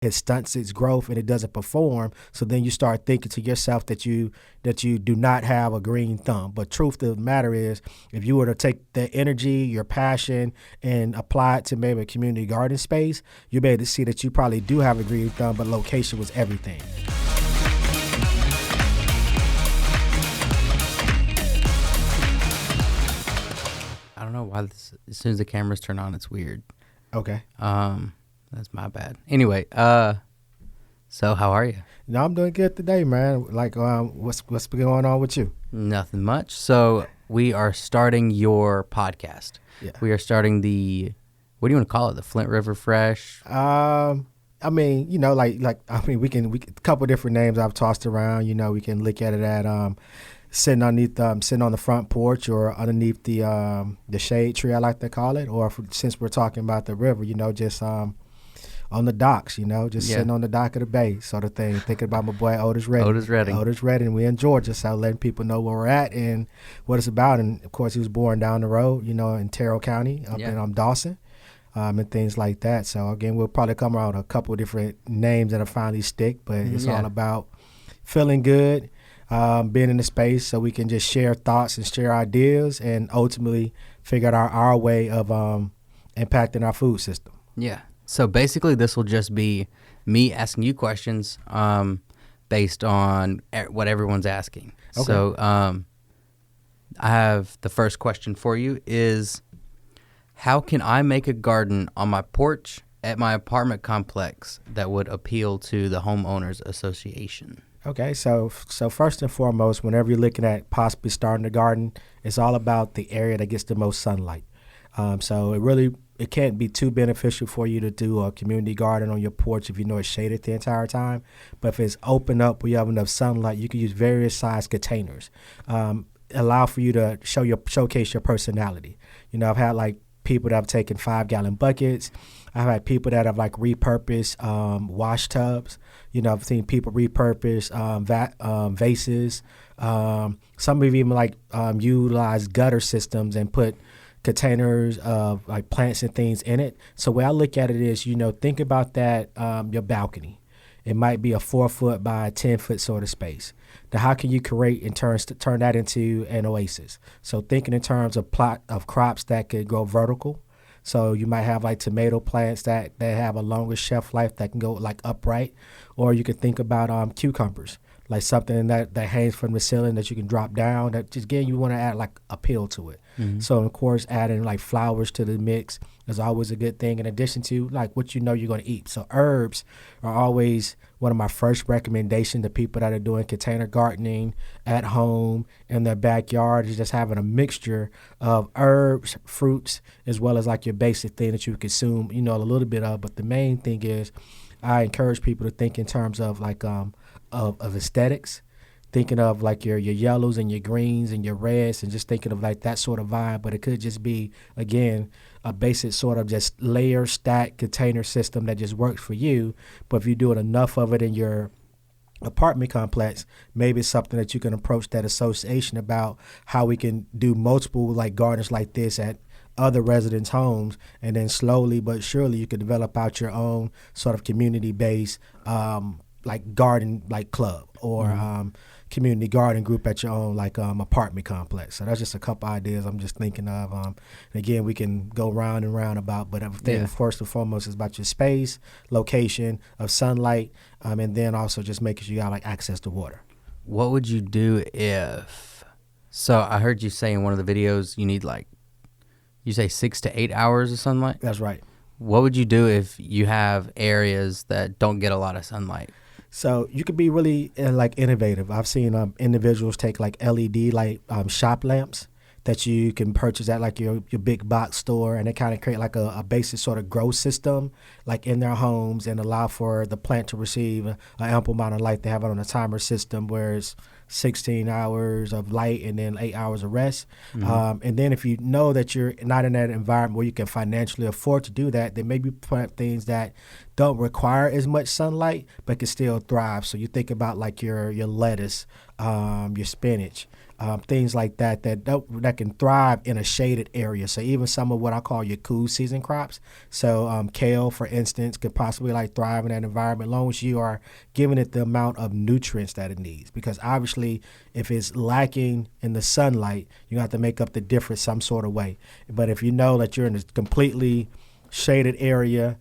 it stunts its growth and it doesn't perform. So then you start thinking to yourself that you do not have a green thumb. But truth of the matter is, if you were to take the energy, your passion, and apply it to maybe a community garden space, you'll be able to see that you probably do have a green thumb, but location was everything. I don't know why this, as soon as the cameras turn on, it's weird. Okay. That's my bad. Anyway, so how are you? No, I'm doing good today, man. Like, what's been going on with you? Nothing much. So we are starting your podcast. Yeah. We are starting the, what do you want to call it? The Flint River Fresh? I mean, we can a couple different names I've tossed around. We can look at it at sitting on the front porch or underneath the shade tree, I like to call it, or since we're talking about the river, just on the docks, sitting on the dock of the bay sort of thing, thinking about my boy Otis Redding. We're in Georgia, so letting people know where we're at and what it's about. And of course, he was born down the road, in Terrell County, up in Dawson, and things like that. So again, we'll probably come around a couple different names that'll finally stick, but it's all about feeling good, being in the space so we can just share thoughts and share ideas and ultimately figure out our way of impacting our food system. Yeah. So basically this will just be me asking you questions based on what everyone's asking. Okay. So I have the first question for you is, how can I make a garden on my porch at my apartment complex that would appeal to the Homeowners Association? Okay, so first and foremost, whenever you're looking at possibly starting a garden, it's all about the area that gets the most sunlight. So it can't be too beneficial for you to do a community garden on your porch if you know it's shaded the entire time. But if it's open up where you have enough sunlight, you can use various size containers. Allow for you to showcase your personality. I've had people that have taken 5-gallon buckets. I've had people that have repurposed wash tubs. I've seen people repurpose vases. Some have even utilize gutter systems and put containers of plants and things in it. So where I look at it is, think about that, your balcony. It might be a 4-foot by a 10-foot sort of space. Now, how can you create and turn that into an oasis? So thinking in terms of plot of crops that could grow vertical. So you might have tomato plants that have a longer shelf life that can go upright, or you could think about cucumbers, like something that hangs from the ceiling that you can drop down. That just again you want to add appeal to it. Mm-hmm. So of course adding flowers to the mix is always a good thing. In addition to what you're going to eat. So herbs are always one of my first recommendations to people that are doing container gardening at home in their backyard, is just having a mixture of herbs, fruits, as well as your basic thing that you consume, a little bit of. But the main thing is I encourage people to think in terms of of aesthetics, thinking of your yellows and your greens and your reds, and just thinking of that sort of vibe. But it could just be, again, a basic sort of just layer stack container system that just works for you. But if you're doing enough of it in your apartment complex, maybe it's something that you can approach that association about how we can do multiple gardens like this at other residents' homes, and then slowly but surely you can develop out your own sort of community-based garden club or community garden group at your own apartment complex. So that's just a couple ideas I'm just thinking of. And again, we can go round and round about, but everything first and foremost is about your space, location of sunlight, and then also just making sure you got access to water. What would you do if? So I heard you say in one of the videos you need you say 6 to 8 hours of sunlight. That's right. What would you do if you have areas that don't get a lot of sunlight? So you could be really innovative. I've seen individuals take LED shop lamps that you can purchase at your big box store, and they kind of create a basic sort of grow system in their homes and allow for the plant to receive an ample amount of light. They have it on a timer system where it's 16 hours of light and then 8 hours of rest. Mm-hmm. And then if you know that you're not in that environment where you can financially afford to do that, then maybe plant things that don't require as much sunlight but can still thrive. So you think about your lettuce, your spinach, things like that that can thrive in a shaded area. So even some of what I call your cool season crops. So kale, for instance, could possibly like thrive in that environment as long as you are giving it the amount of nutrients that it needs. Because obviously, if it's lacking in the sunlight, you have to make up the difference some sort of way. But if you know that you're in a completely shaded area,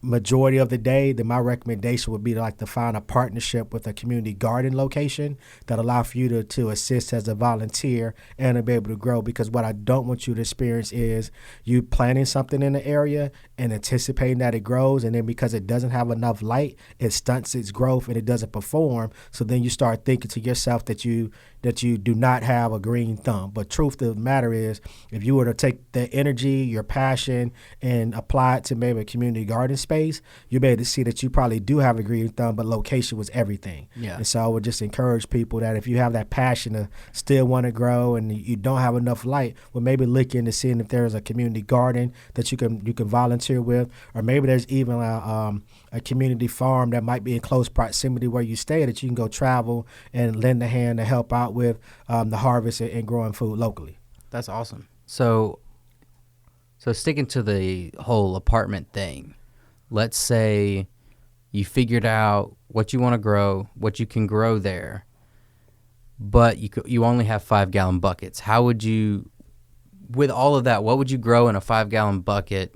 majority of the day, then my recommendation would be to find a partnership with a community garden location that allow for you to assist as a volunteer and to be able to grow. Because what I don't want you to experience is you planting something in the area and anticipating that it grows, and then because it doesn't have enough light, it stunts its growth and it doesn't perform. So then you start thinking to yourself that you do not have a green thumb. But truth of the matter is, if you were to take the energy, your passion, and apply it to maybe a community garden space, you'll be able to see that you probably do have a green thumb, but location was everything. Yeah. And so I would just encourage people that if you have that passion to still want to grow and you don't have enough light, well, maybe look into seeing if there's a community garden that you can volunteer with, or maybe there's even a community farm that might be in close proximity where you stay that you can go travel and lend a hand to help out with the harvest and growing food locally. That's awesome. So sticking to the whole apartment thing, let's say you figured out what you want to grow, what you can grow there, but you only have 5-gallon buckets. How would you, with all of that, what would you grow in a 5-gallon bucket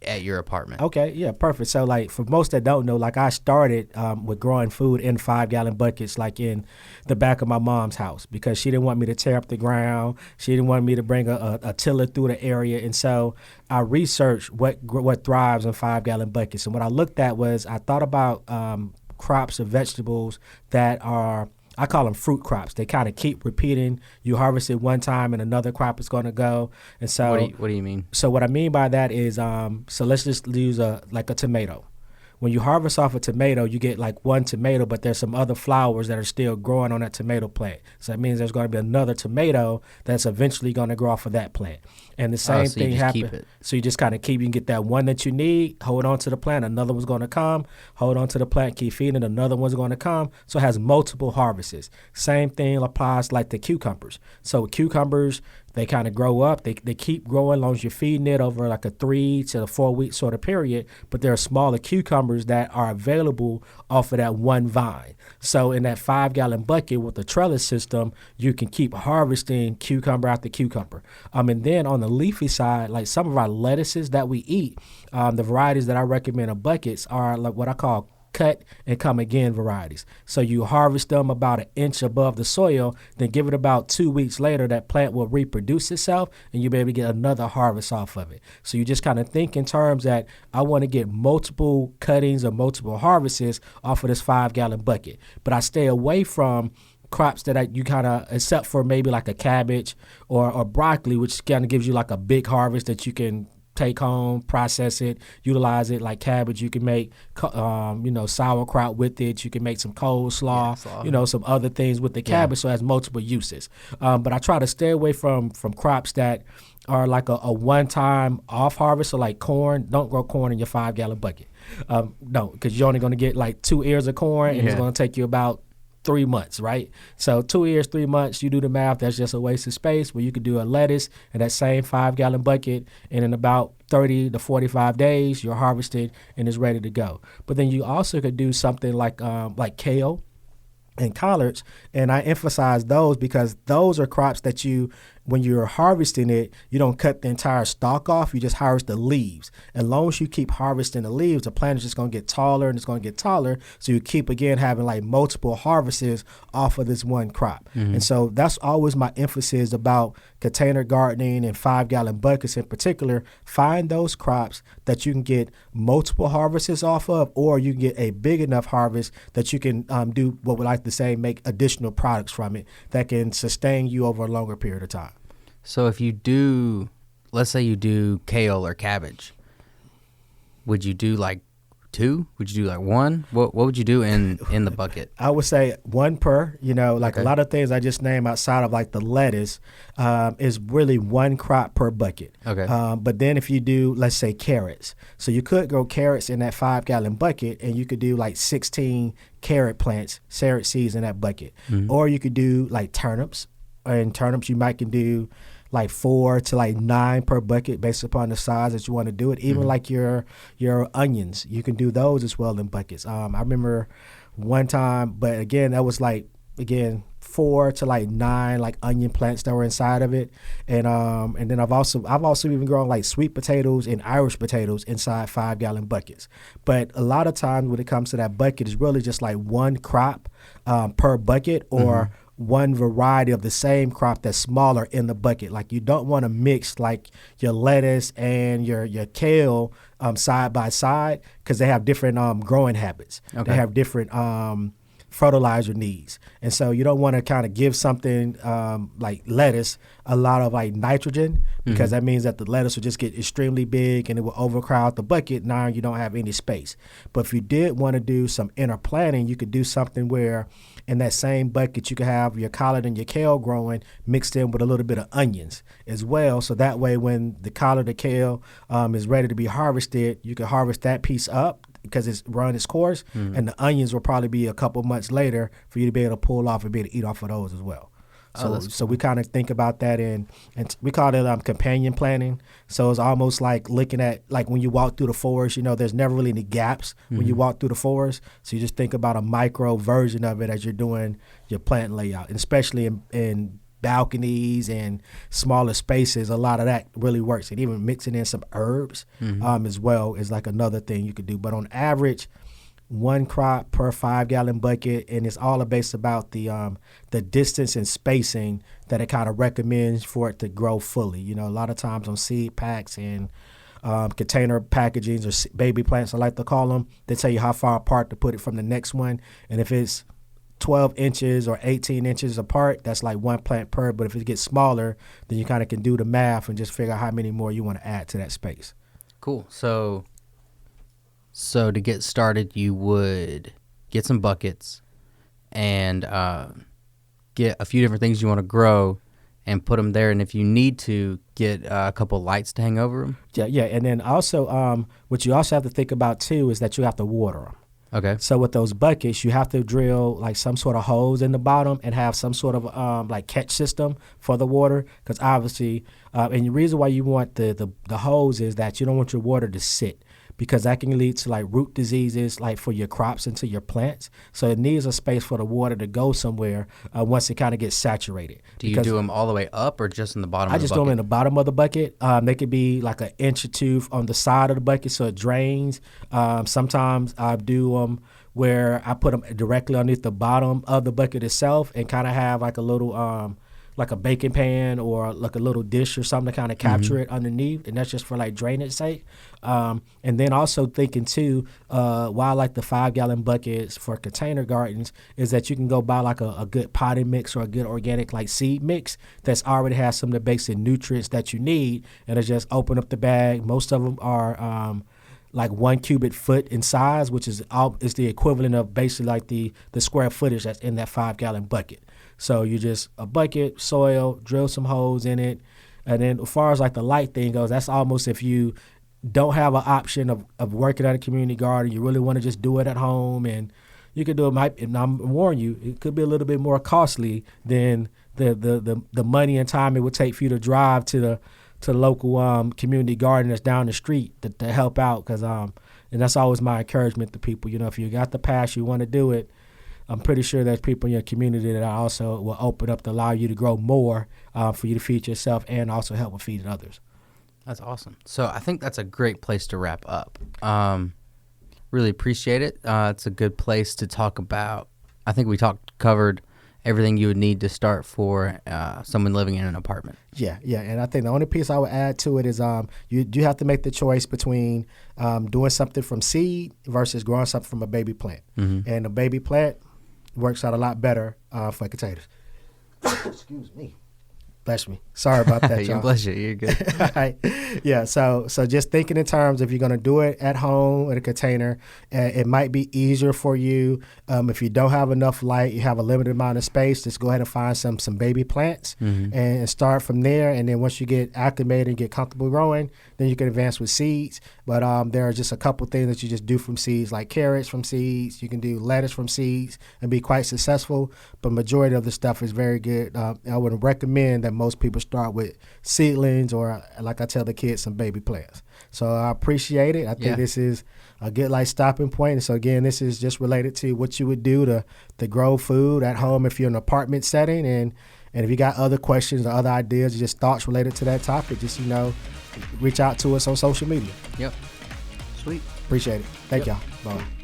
at your apartment? Okay, yeah, perfect. So for most that don't know, I started with growing food in 5-gallon buckets, in the back of my mom's house, because she didn't want me to tear up the ground. She didn't want me to bring a tiller through the area. And so I researched what thrives in 5-gallon buckets. And what I looked at was I thought about crops of vegetables that are, I call them fruit crops. They kind of keep repeating. You harvest it one time and another crop is going to go. And so what do you mean? So what I mean by that is, so let's just use a tomato. When you harvest off a tomato, you get one tomato, but there's some other flowers that are still growing on that tomato plant. So that means there's going to be another tomato that's eventually going to grow off of that plant. And the same thing happens. So you just kind of you can get that one that you need, hold on to the plant, another one's going to come, hold on to the plant, keep feeding, another one's going to come. So it has multiple harvests. Same thing applies to cucumbers. So cucumbers, they kind of grow up. They keep growing as long as you're feeding it over a 3 to 4 week sort of period. But there are smaller cucumbers that are available off of that one vine. So in that 5-gallon bucket with the trellis system, you can keep harvesting cucumber after cucumber. And then on the leafy side, some of our lettuces that we eat, the varieties that I recommend in buckets are what I call cut and come again varieties. So you harvest them about 1 inch above the soil, then give it about 2 weeks later, that plant will reproduce itself and you'll be able to get another harvest off of it. So you just kind of think in terms that I want to get multiple cuttings or multiple harvests off of this 5-gallon bucket. But I stay away from crops that you kind of, except for maybe a cabbage or broccoli, which kind of gives you a big harvest that you can take home, process it, utilize it. Like cabbage, you can make, sauerkraut with it. You can make some coleslaw, some other things with the cabbage. So it has multiple uses. But I try to stay away from crops that are a one-time off harvest. So like corn, don't grow corn in your 5-gallon bucket. No, because you're only going to get 2 ears of corn, and it's going to take you about 3 months, right? So 2 years, 3 months, you do the math, that's just a waste of space. Where you could do a lettuce in that same 5-gallon bucket, and in about 30 to 45 days, you're harvested and it's ready to go. But then you also could do something like kale and collards, and I emphasize those because those are crops that when you're harvesting it, you don't cut the entire stalk off, you just harvest the leaves. As long as you keep harvesting the leaves, the plant is just going to get taller and it's going to get taller, so you keep, again, having multiple harvests off of this one crop. Mm-hmm. And so that's always my emphasis about container gardening and 5-gallon buckets in particular. Find those crops that you can get multiple harvests off of, or you can get a big enough harvest that you can do what we like to say, make additional products from it that can sustain you over a longer period of time. So if you do, let's say you do kale or cabbage, would you do 2? Would you do like 1? What would you do in the bucket? I would say 1 per. Like a lot of things I just named outside of like the lettuce is really 1 crop per bucket. Okay. But then if you do, let's say carrots, so you could grow carrots in that 5-gallon bucket, and you could do like 16 carrot plants, carrot seeds in that bucket. Or you could do like turnips, and turnips you might can do like 4 to like 9 per bucket based upon the size that you want to do it. Even like your onions, you can do those as well in buckets. I remember one time, but again, that was like, 4 to like 9 like onion plants that were inside of it. And then I've also even grown like sweet potatoes and Irish potatoes inside 5-gallon buckets. But a lot of times when it comes to that bucket, it's really just like 1 crop per bucket, or 1 variety of the same crop that's smaller in the bucket. Like you don't want to mix like your lettuce and your kale side by side, because they have different growing habits. Okay. They have different fertilizer needs. And so you don't want to kind of give something like lettuce a lot of like nitrogen, because that means that the lettuce will just get extremely big and it will overcrowd the bucket. Now you don't have any space. But if you did want to do some interplanting, you could do something where in that same bucket you could have your collard and your kale growing mixed in with a little bit of onions as well. So that way when the collard or kale is ready to be harvested, you can harvest that piece up because it's run its course, and the onions will probably be a couple months later for you to be able to pull off and be able to eat off of those as well. So we kind of think about that, and we call it companion planting. So it's almost like looking at, like when you walk through the forest, there's never really any gaps when you walk through the forest. So you just think about a micro version of it as you're doing your plant layout, and especially in balconies and smaller spaces, a lot of that really works. And even mixing in some herbs as well is like another thing you could do. But on average, 1 crop per 5-gallon bucket, and it's all based about the distance and spacing that it kind of recommends for it to grow fully. A lot of times on seed packs and container packagings, or baby plants I like to call them, they tell you how far apart to put it from the next one. And if it's 12 inches or 18 inches apart, that's like 1 plant per. But if it gets smaller, then you kind of can do the math and just figure out how many more you want to add to that space. Cool. So to get started, you would get some buckets and get a few different things you want to grow and put them there. And if you need to, get a couple lights to hang over them. Yeah. And then also what you also have to think about, too, is that you have to water them. Okay. So with those buckets, you have to drill like some sort of hose in the bottom and have some sort of like catch system for the water, because obviously, and the reason why you want the hose is that you don't want your water to sit, because that can lead to like root diseases like for your crops and to your plants. So it needs a space for the water to go somewhere once it kind of gets saturated. Do you do them all the way up or just in the bottom of the bucket? I just do them in the bottom of the bucket. They could be like 1 inch or 2 on the side of the bucket so it drains. Sometimes I do them where I put them directly underneath the bottom of the bucket itself and kind of have like a little like a baking pan or like a little dish or something to kind of capture it underneath, and that's just for like drainage sake. And then also thinking too, why I like the 5-gallon buckets for container gardens is that you can go buy like a good potting mix or a good organic like seed mix that's already has some of the basic nutrients that you need, and it's just open up the bag. Most of them are like 1 cubic foot in size, which is the equivalent of basically like the square footage that's in that 5-gallon bucket. So you just a bucket, soil, drill some holes in it. And then as far as like the light thing goes, that's almost if you don't have an option of working at a community garden, you really want to just do it at home, and you can do it. And I'm warning you, it could be a little bit more costly than the money and time it would take for you to drive to the local community garden that's down the street to help out. Because and that's always my encouragement to people. If you got the passion, you want to do it, I'm pretty sure there's people in your community that also will open up to allow you to grow more for you to feed yourself and also help with feeding others. That's awesome. So I think that's a great place to wrap up. Really appreciate it. It's a good place to talk about. I think we covered everything you would need to start for someone living in an apartment. Yeah. And I think the only piece I would add to it is you do have to make the choice between doing something from seed versus growing something from a baby plant. And a baby plant works out a lot better for containers. Excuse me. Bless me. Sorry about that, y'all. Bless you. You're good. All right. Yeah. So just thinking in terms if you're going to do it at home in a container, it might be easier for you. If you don't have enough light, you have a limited amount of space, just go ahead and find some baby plants and start from there. And then once you get acclimated and get comfortable growing, then you can advance with seeds. But there are just a couple things that you just do from seeds, like carrots from seeds. You can do lettuce from seeds and be quite successful. But majority of the stuff is very good. I would recommend that most people start with seedlings or, like I tell the kids, some baby plants. So I appreciate it. I think this is a good stopping point. And so again, this is just related to what you would do to grow food at home if you're in an apartment setting. And if you got other questions or other ideas or just thoughts related to that topic, just, reach out to us on social media. Yep. Sweet. Appreciate it. Thank y'all. Bye.